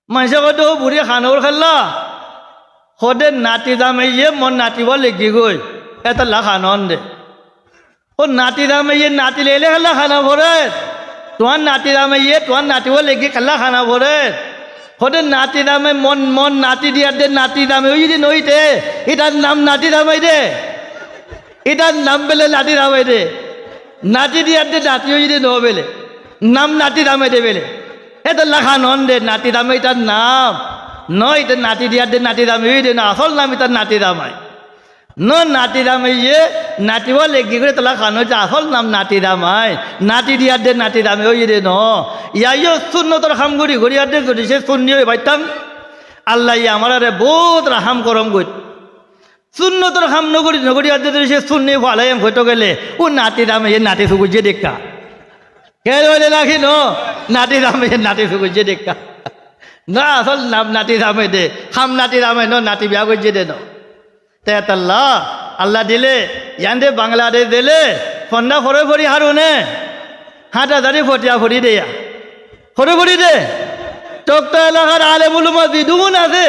মানুষে কত বুড়ি খানোর খেললা সদে নাতি দামাইয়ে মন নাতিব লেগি গই এটা লা খানন দে ও নাতি দামাইয়ে নাতি লেলে খেলা খানা ভরে তোমার নাতি দামাইয়ে তোমার নাতিব লেগি খেলা খানা ভরে সদে নাতি দামে মন মন নাতি দিয়ার দে নাতি দামে ওই যদি নইতে এটার নাম নাতি দামাই দে এটার নাম বেলে নাতি দামাই দে নাতি দিয়ার দে নাতি ওই যদি ন বেলে নাম নাতি দামাই দে বেলে এটা লেখা নন দে নাতি দামে এটার নাম নয় এটা নাতি দিয়ার দে নাতি দামে ওই দে না আসল নাম এটার নাতি দামাই ন নাতি দামাইয়ে নাতিব লেগি করে তোলা খানো যে আসল নাম নাতি দামাই নাতি দিয়ার দে নাতি দামে ওই দে ন ইয়াইও শূন্যতর খাম ঘুরি ঘুরিয়ার দে ঘুরি সে শূন্য হয়ে পাইতাম আল্লাহ ইয়া আমার আরে বহুত রাহাম করম গই শূন্যতর খাম নগরী নগরিয়ার দে সে শূন্য ভালাই হইতো গেলে ও নাতি দামে নাতি সুগুজে দেখা কে রাখি ন নাতি দামে নাতি সুগুজে দেখা না আসল নাম নাতি দামে দে খাম নাতি দামে ন নাতি বিয়া করছে দে ন তেতাল্লাহ আল্লাহ দিলে ইয়ান দে বাংলাদেশ দিলে ফন্ডা ফরে ফরি হারুনে 5,000 ফটিয়া ফরি দেয়া ফরে ফরি দে তোক তো এলাকার আলেমুল উলামা বিদুন আছে